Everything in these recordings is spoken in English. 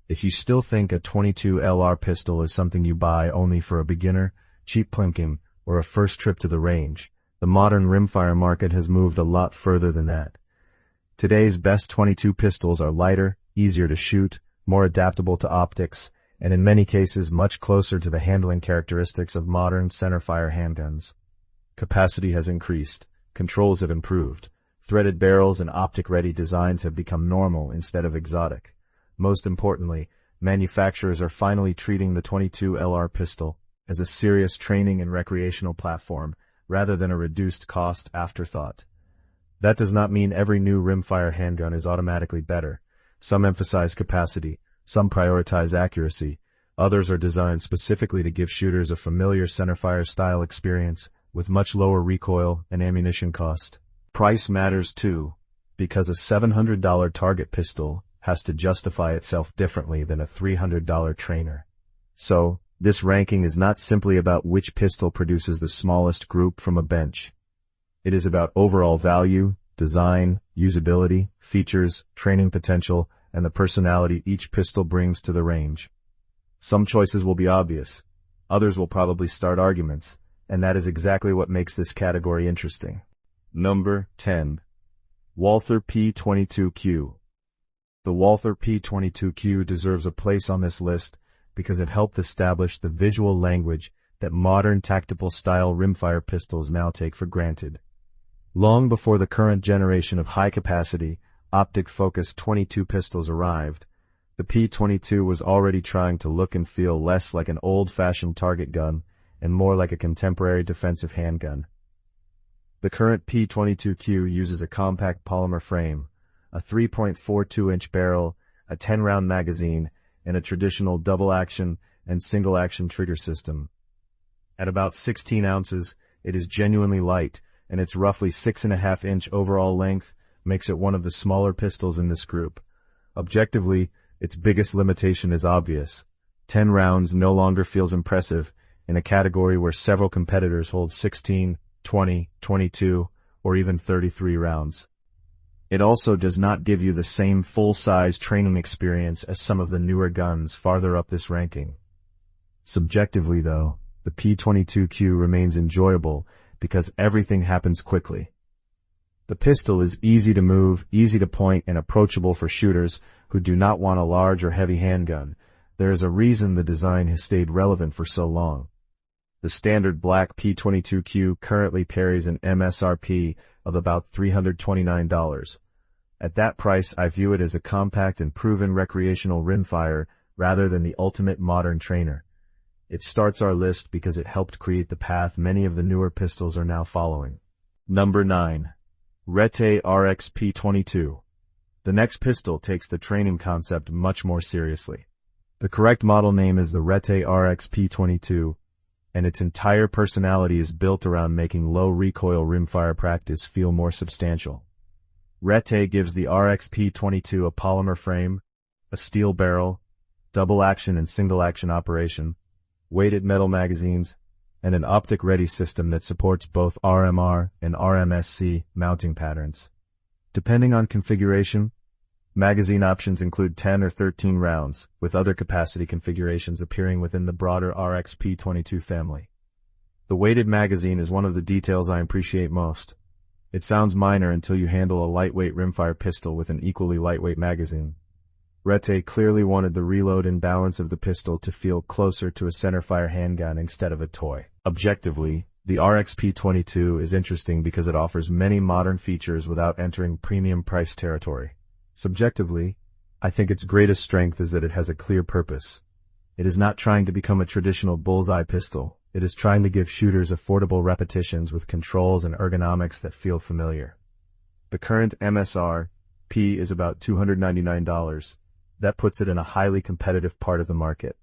If you still think a 22 LR pistol is something you buy only for a beginner, cheap plinking, or a first trip to the range, the modern rimfire market has moved a lot further than that. Today's best 22 pistols are lighter, easier to shoot, more adaptable to optics, and in many cases much closer to the handling characteristics of modern centerfire handguns. Capacity has increased, controls have improved, threaded barrels and optic-ready designs have become normal instead of exotic. Most importantly, manufacturers are finally treating the 22 LR pistol as a serious training and recreational platform rather than a reduced-cost afterthought. That does not mean every new rimfire handgun is automatically better. Some emphasize capacity, some prioritize accuracy, others are designed specifically to give shooters a familiar centerfire-style experience with much lower recoil and ammunition cost. Price matters too, because a $700 target pistol has to justify itself differently than a $300 trainer. So, this ranking is not simply about which pistol produces the smallest group from a bench. It is about overall value, design, usability, features, training potential, and the personality each pistol brings to the range. Some choices will be obvious, others will probably start arguments, and that is exactly what makes this category interesting. Number 10. Walther P22Q. The Walther P22Q deserves a place on this list because it helped establish the visual language that modern tactical-style rimfire pistols now take for granted. Long before the current generation of high-capacity, optic-focused 22 pistols arrived, the P22 was already trying to look and feel less like an old-fashioned target gun and more like a contemporary defensive handgun. The current P22Q uses a compact polymer frame, a 3.42-inch barrel, a 10-round magazine, and a traditional double-action and single-action trigger system. At about 16 ounces, it is genuinely light, and its roughly 6.5-inch overall length makes it one of the smaller pistols in this group. Objectively, its biggest limitation is obvious. 10 rounds no longer feels impressive in a category where several competitors hold 16, 20, 22, or even 33 rounds. It also does not give you the same full-size training experience as some of the newer guns farther up this ranking. Subjectively, though, the P22Q remains enjoyable because everything happens quickly. The pistol is easy to move, easy to point, and approachable for shooters who do not want a large or heavy handgun. There is a reason the design has stayed relevant for so long. The standard black P22Q currently carries an MSRP of about $329. At that price, I view it as a compact and proven recreational rimfire rather than the ultimate modern trainer. It starts our list because it helped create the path many of the newer pistols are now following. Number 9. RETAY RX P22. The next pistol takes the training concept much more seriously. The correct model name is the RETAY RX P22, and its entire personality is built around making low-recoil rimfire practice feel more substantial. RETAY gives the RX P22 a polymer frame, a steel barrel, double-action and single-action operation, weighted metal magazines, and an optic-ready system that supports both RMR and RMSC mounting patterns. Depending on configuration, magazine options include 10 or 13 rounds, with other capacity configurations appearing within the broader RX P22 family. The weighted magazine is one of the details I appreciate most. It sounds minor until you handle a lightweight rimfire pistol with an equally lightweight magazine. RETAY clearly wanted the reload and balance of the pistol to feel closer to a centerfire handgun instead of a toy. Objectively, the RX P22 is interesting because it offers many modern features without entering premium price territory. Subjectively, I think its greatest strength is that it has a clear purpose. It is not trying to become a traditional bullseye pistol. It is trying to give shooters affordable repetitions with controls and ergonomics that feel familiar. The current MSRP is about $299. That puts it in a highly competitive part of the market.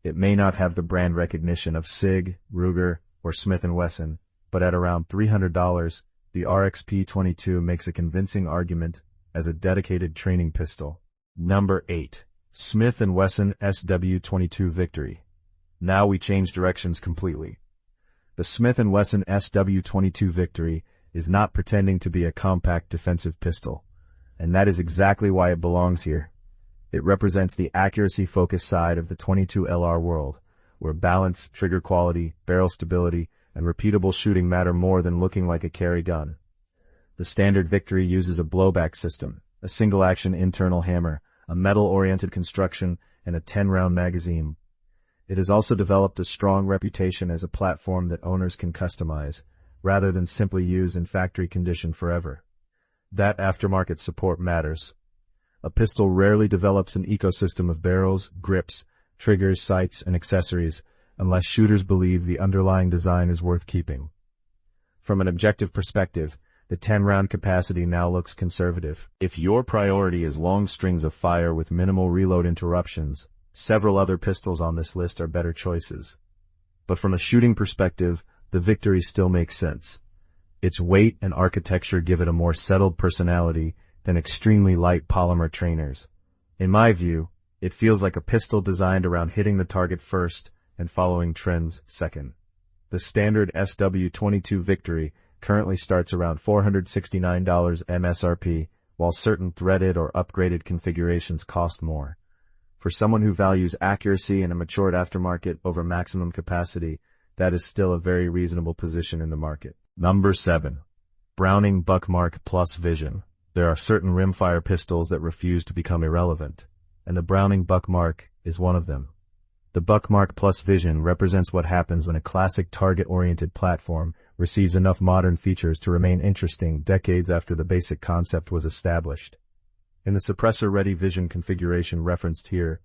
It may not have the brand recognition of SIG, Ruger, or Smith & Wesson, but at around $300, the RX P22 makes a convincing argument as a dedicated training pistol. Number 8. Smith & Wesson SW22 Victory. Now we change directions completely. The Smith & Wesson SW22 Victory is not pretending to be a compact defensive pistol, and that is exactly why it belongs here. It represents the accuracy-focused side of the 22 LR world, where balance, trigger quality, barrel stability, and repeatable shooting matter more than looking like a carry gun. The standard Victory uses a blowback system, a single-action internal hammer, a metal-oriented construction, and a 10-round magazine. It has also developed a strong reputation as a platform that owners can customize, rather than simply use in factory condition forever. That aftermarket support matters. A pistol rarely develops an ecosystem of barrels, grips, triggers, sights, and accessories, unless shooters believe the underlying design is worth keeping. From an objective perspective, the 10-round capacity now looks conservative. If your priority is long strings of fire with minimal reload interruptions, several other pistols on this list are better choices. But from a shooting perspective, the Victory still makes sense. Its weight and architecture give it a more settled personality than extremely light polymer trainers. In my view, it feels like a pistol designed around hitting the target first and following trends second. The standard SW22 Victory currently starts around $469 MSRP, while certain threaded or upgraded configurations cost more. For someone who values accuracy and a matured aftermarket over maximum capacity, that is still a very reasonable position in the market. Number 7. Browning Buckmark Plus Vision. There are certain rimfire pistols that refuse to become irrelevant, and the Browning Buckmark is one of them. The Buckmark Plus Vision represents what happens when a classic target-oriented platform receives enough modern features to remain interesting decades after the basic concept was established. In the suppressor-ready vision configuration referenced here,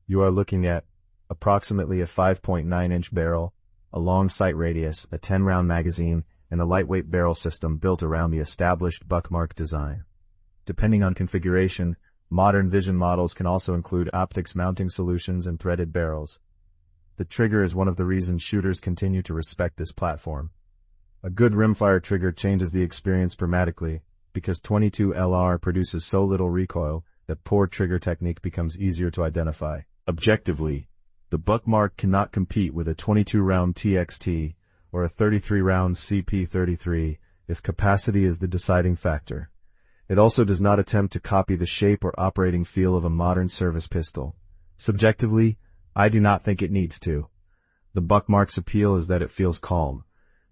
you are looking at approximately a 5.9-inch barrel, a long sight radius, a 10-round magazine, and a lightweight barrel system built around the established Buckmark design. Depending on configuration, modern vision models can also include optics mounting solutions and threaded barrels. The trigger is one of the reasons shooters continue to respect this platform. A good rimfire trigger changes the experience dramatically, because 22 LR produces so little recoil that poor trigger technique becomes easier to identify. Objectively, the Buckmark cannot compete with a 22-round TXT or a 33-round CP33 if capacity is the deciding factor. It also does not attempt to copy the shape or operating feel of a modern service pistol. Subjectively, I do not think it needs to. The Buckmark's appeal is that it feels calm.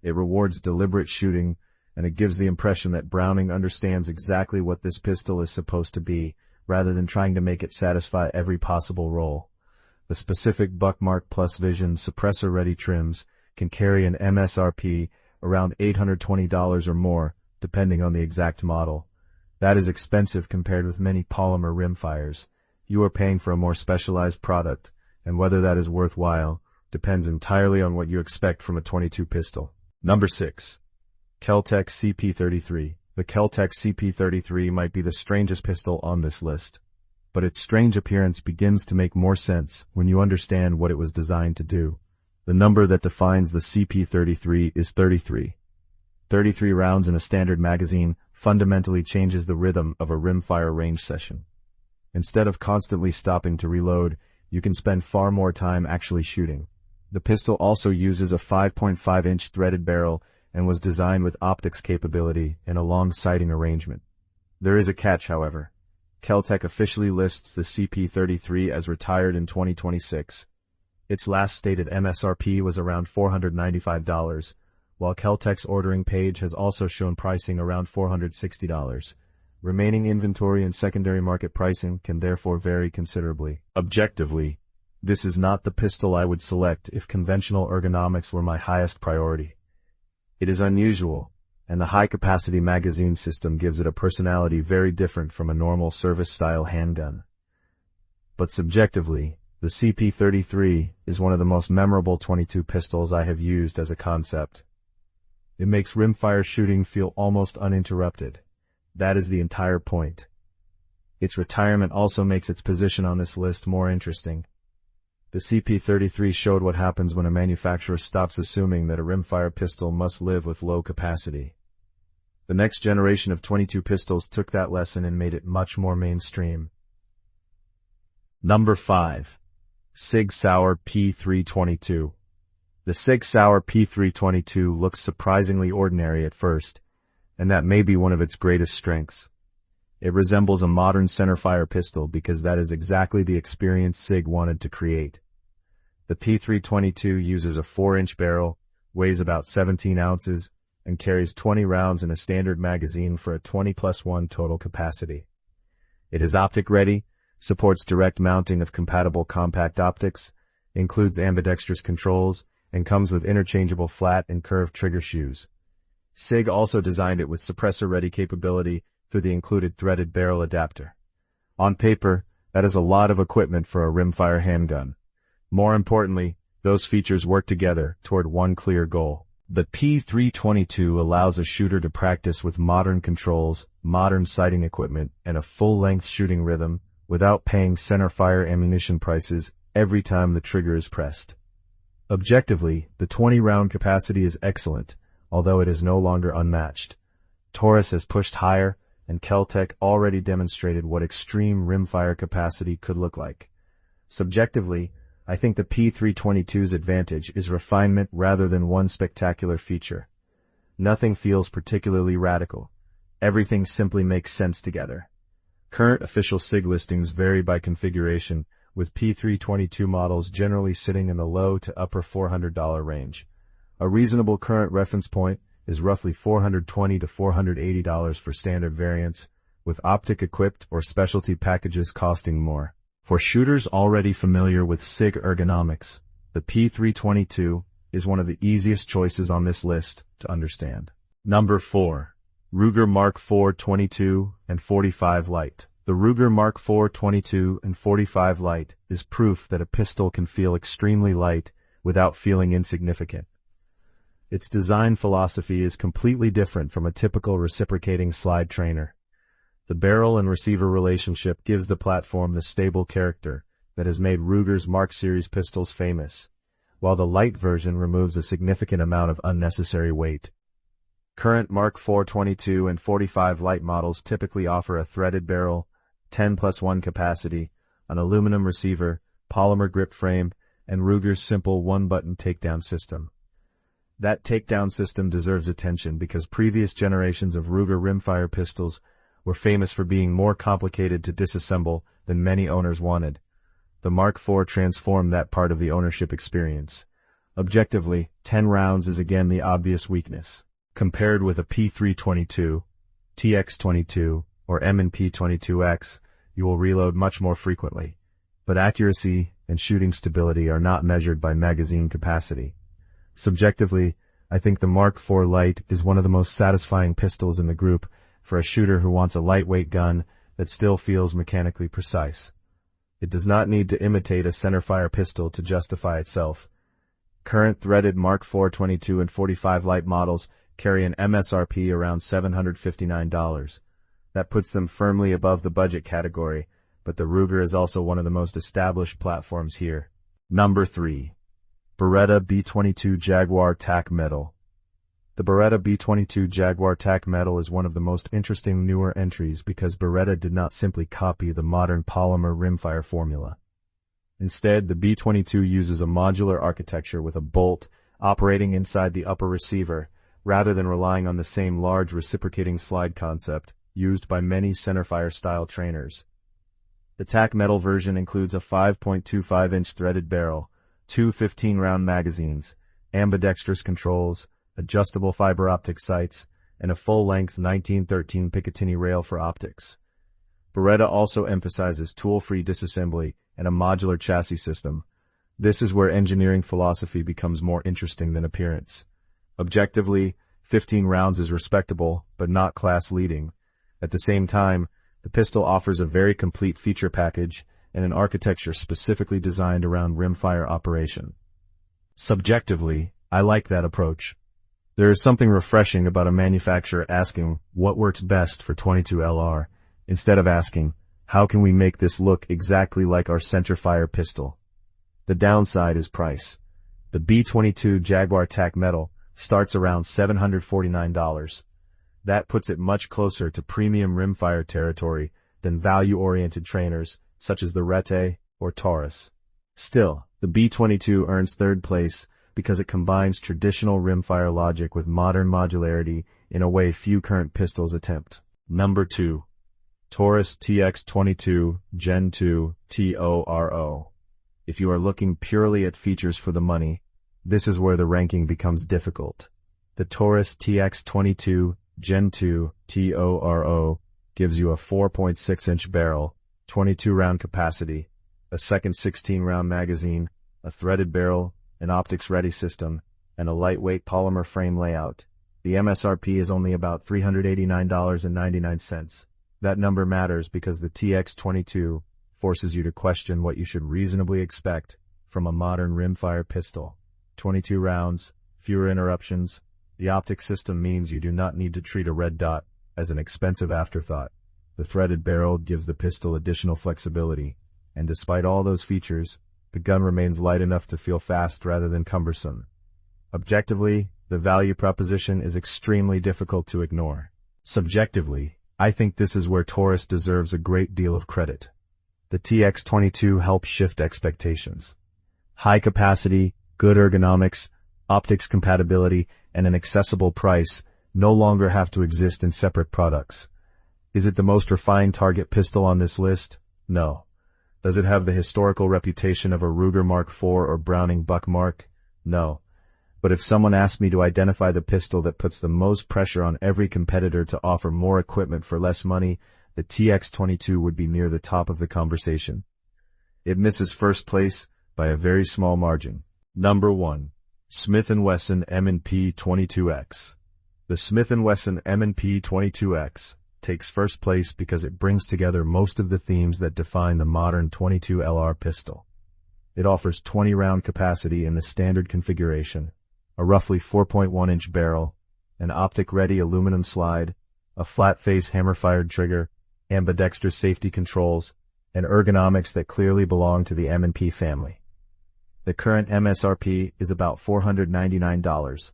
It rewards deliberate shooting, and it gives the impression that Browning understands exactly what this pistol is supposed to be, rather than trying to make it satisfy every possible role. The specific Buckmark Plus Vision suppressor-ready trims can carry an MSRP around $820 or more, depending on the exact model. That is expensive compared with many polymer rimfires. You are paying for a more specialized product, and whether that is worthwhile depends entirely on what you expect from a 22 pistol. Number 6. KelTec CP33. The KelTec CP33 might be the strangest pistol on this list, but its strange appearance begins to make more sense when you understand what it was designed to do. The number that defines the CP33 is 33. 33 rounds in a standard magazine fundamentally changes the rhythm of a rimfire range session. Instead of constantly stopping to reload, you can spend far more time actually shooting. The pistol also uses a 5.5-inch threaded barrel and was designed with optics capability and a long sighting arrangement. There is a catch, however. KelTec officially lists the CP33 as retired in 2026. Its last stated MSRP was around $495, while KelTec's ordering page has also shown pricing around $460. Remaining inventory and secondary market pricing can therefore vary considerably. Objectively, this is not the pistol I would select if conventional ergonomics were my highest priority. It is unusual, and the high-capacity magazine system gives it a personality very different from a normal service-style handgun. But subjectively, the CP33 is one of the most memorable 22 pistols I have used as a concept. It makes rimfire shooting feel almost uninterrupted. That is the entire point. Its retirement also makes its position on this list more interesting. The CP33 showed what happens when a manufacturer stops assuming that a rimfire pistol must live with low capacity. The next generation of 22 pistols took that lesson and made it much more mainstream. Number 5. SIG Sauer P322. The SIG Sauer P322 looks surprisingly ordinary at first, and that may be one of its greatest strengths. It resembles a modern centerfire pistol because that is exactly the experience SIG wanted to create. The P322 uses a 4-inch barrel, weighs about 17 ounces, and carries 20 rounds in a standard magazine for a 20+1 total capacity. It is optic-ready, supports direct mounting of compatible compact optics, includes ambidextrous controls, and comes with interchangeable flat and curved trigger shoes. SIG also designed it with suppressor-ready capability through the included threaded barrel adapter. On paper, that is a lot of equipment for a rimfire handgun. More importantly, those features work together toward one clear goal. The P322 allows a shooter to practice with modern controls, modern sighting equipment, and a full-length shooting rhythm without paying centerfire ammunition prices every time the trigger is pressed. Objectively, the 20-round capacity is excellent, although it is no longer unmatched. Taurus has pushed higher, and KelTec already demonstrated what extreme rimfire capacity could look like. Subjectively, I think the P322's advantage is refinement rather than one spectacular feature. Nothing feels particularly radical. Everything simply makes sense together. Current official SIG listings vary by configuration, with P322 models generally sitting in the low to upper $400 range. A reasonable current reference point is roughly $420 to $480 for standard variants, with optic-equipped or specialty packages costing more. For shooters already familiar with SIG ergonomics, the P322 is one of the easiest choices on this list to understand. Number 4. Ruger Mark IV 22 and 45 Lite. The Ruger Mark IV 22 and 45 Lite is proof that a pistol can feel extremely light without feeling insignificant. Its design philosophy is completely different from a typical reciprocating slide trainer. The barrel and receiver relationship gives the platform the stable character that has made Ruger's Mark series pistols famous, while the Lite version removes a significant amount of unnecessary weight. Current Mark IV 22 and 45 Lite models typically offer a threaded barrel, 10+1 capacity, an aluminum receiver, polymer grip frame, and Ruger's simple one-button takedown system. That takedown system deserves attention because previous generations of Ruger rimfire pistols were famous for being more complicated to disassemble than many owners wanted. The Mark IV transformed that part of the ownership experience. Objectively, 10 rounds is again the obvious weakness. Compared with a P322, TX22, or M&P 22X, you will reload much more frequently. But accuracy and shooting stability are not measured by magazine capacity. Subjectively, I think the Mark IV Lite is one of the most satisfying pistols in the group for a shooter who wants a lightweight gun that still feels mechanically precise. It does not need to imitate a centerfire pistol to justify itself. Current threaded Mark IV 22 and 45 Lite models carry an MSRP around $759. That puts them firmly above the budget category, but the Ruger is also one of the most established platforms here. Number 3. Beretta B22 Jaguar Tac Metal. The Beretta B22 Jaguar Tac Metal is one of the most interesting newer entries because Beretta did not simply copy the modern polymer rimfire formula. Instead, the B22 uses a modular architecture with a bolt operating inside the upper receiver rather than relying on the same large reciprocating slide concept used by many centerfire-style trainers. The Tac Metal version includes a 5.25-inch threaded barrel, two 15-round magazines, ambidextrous controls, adjustable fiber optic sights, and a full-length 1913 Picatinny rail for optics. Beretta also emphasizes tool-free disassembly and a modular chassis system. This is where engineering philosophy becomes more interesting than appearance. Objectively, 15 rounds is respectable, but not class-leading. At the same time, the pistol offers a very complete feature package and an architecture specifically designed around rimfire operation. Subjectively, I like that approach. There is something refreshing about a manufacturer asking what works best for 22LR, instead of asking, how can we make this look exactly like our centerfire pistol? The downside is price. The B22 Jaguar Tac Metal starts around $749. That puts it much closer to premium rimfire territory than value-oriented trainers such as the RETAY or Taurus. Still, the B22 earns third place because it combines traditional rimfire logic with modern modularity in a way few current pistols attempt. Number 2. Taurus TX22 Gen 2 T.O.R.O. If you are looking purely at features for the money, this is where the ranking becomes difficult. The Taurus TX22 Gen 2 T.O.R.O. gives you a 4.6-inch barrel, 22-round capacity, a second 16-round magazine, a threaded barrel, an optics-ready system, and a lightweight polymer frame layout. The MSRP is only about $389.99. That number matters because the TX22 forces you to question what you should reasonably expect from a modern rimfire pistol. 22 rounds, fewer interruptions. The optic system means you do not need to treat a red dot as an expensive afterthought. The threaded barrel gives the pistol additional flexibility, and despite all those features, the gun remains light enough to feel fast rather than cumbersome. Objectively, the value proposition is extremely difficult to ignore. Subjectively, I think this is where Taurus deserves a great deal of credit. The TX22 helps shift expectations. High capacity, good ergonomics, optics compatibility, and an accessible price no longer have to exist in separate products. Is it the most refined target pistol on this list? No. Does it have the historical reputation of a Ruger Mark IV or Browning Buck Mark? No. But if someone asked me to identify the pistol that puts the most pressure on every competitor to offer more equipment for less money, the TX22 would be near the top of the conversation. It misses first place by a very small margin. Number 1. Smith & Wesson M&P 22X. The Smith & Wesson M&P 22X takes first place because it brings together most of the themes that define the modern 22 LR pistol. It offers 20-round capacity in the standard configuration, a roughly 4.1-inch barrel, an optic-ready aluminum slide, a flat-face hammer-fired trigger, ambidextrous safety controls, and ergonomics that clearly belong to the M&P family. The current MSRP is about $499.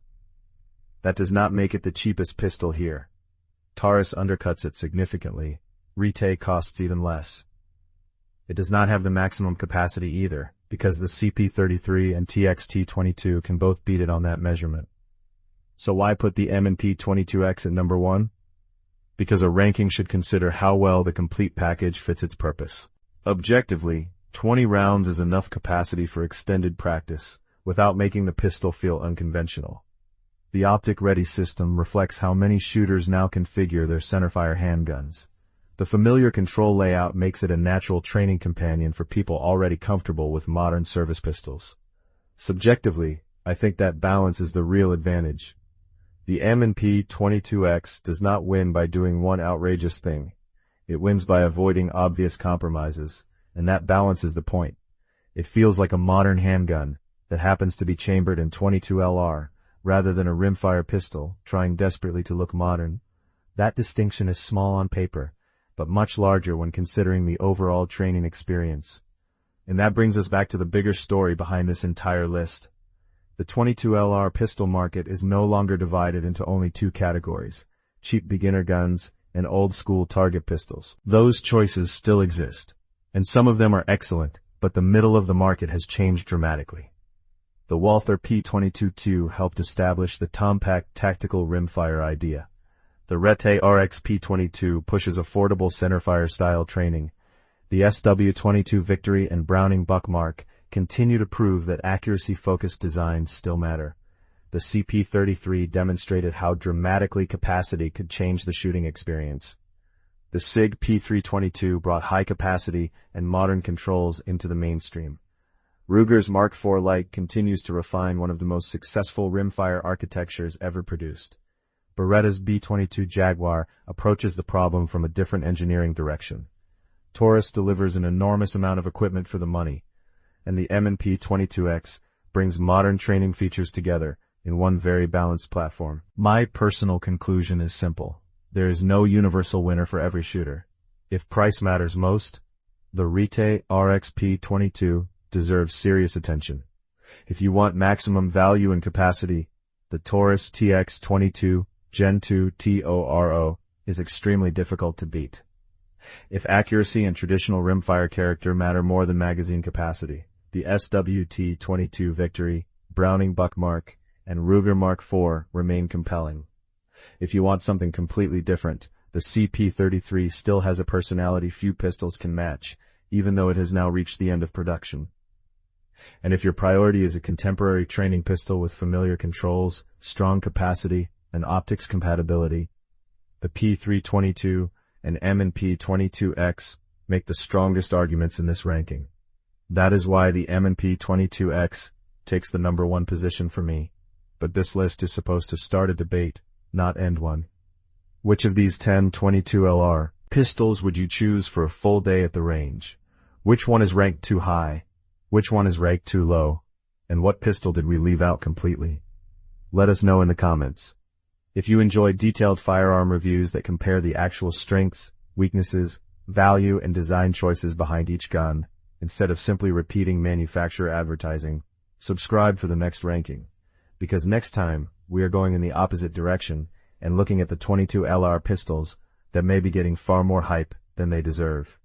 That does not make it the cheapest pistol here. Taurus undercuts it significantly. RETAY costs even less. It does not have the maximum capacity either, because the CP33 and TXT22 can both beat it on that measurement. So why put the M&P 22X at number 1? Because a ranking should consider how well the complete package fits its purpose. Objectively, 20 rounds is enough capacity for extended practice, without making the pistol feel unconventional. The optic-ready system reflects how many shooters now configure their centerfire handguns. The familiar control layout makes it a natural training companion for people already comfortable with modern service pistols. Subjectively, I think that balance is the real advantage. The M&P 22X does not win by doing one outrageous thing. It wins by avoiding obvious compromises, and that balance is the point. It feels like a modern handgun that happens to be chambered in 22 LR, rather than a rimfire pistol trying desperately to look modern. That distinction is small on paper, but much larger when considering the overall training experience. And that brings us back to the bigger story behind this entire list. The 22 LR pistol market is no longer divided into only two categories: cheap beginner guns and old-school target pistols. Those choices still exist, and some of them are excellent, but the middle of the market has changed dramatically. The Walther P22-2 helped establish the compact tactical rimfire idea. The RETAY RX P22 pushes affordable centerfire-style training. The SW22 Victory and Browning Buck Mark continue to prove that accuracy-focused designs still matter. The CP33 demonstrated how dramatically capacity could change the shooting experience. The SIG P322 brought high capacity and modern controls into the mainstream. Ruger's Mark IV Lite continues to refine one of the most successful rimfire architectures ever produced. Beretta's B-22 Jaguar approaches the problem from a different engineering direction. Taurus delivers an enormous amount of equipment for the money, and the M&P 22X brings modern training features together in one very balanced platform. My personal conclusion is simple. There is no universal winner for every shooter. If price matters most, the RETAY RX P22 deserves serious attention. If you want maximum value and capacity, the Taurus TX22 Gen 2 T.O.R.O. is extremely difficult to beat. If accuracy and traditional rimfire character matter more than magazine capacity, the SWT22 Victory, Browning Buck Mark, and Ruger Mark IV remain compelling. If you want something completely different, the CP33 still has a personality few pistols can match, even though it has now reached the end of production. And if your priority is a contemporary training pistol with familiar controls, strong capacity, and optics compatibility, the P322 and M&P 22X make the strongest arguments in this ranking. That is why the M&P 22X takes the number one position for me, but this list is supposed to start a debate, not end one. Which of these 10 22LR pistols would you choose for a full day at the range? Which one is ranked too high? Which one is ranked too low? And what pistol did we leave out completely? Let us know in the comments. If you enjoy detailed firearm reviews that compare the actual strengths, weaknesses, value, and design choices behind each gun, instead of simply repeating manufacturer advertising, subscribe for the next ranking. Because next time, we are going in the opposite direction and looking at the 22LR pistols that may be getting far more hype than they deserve.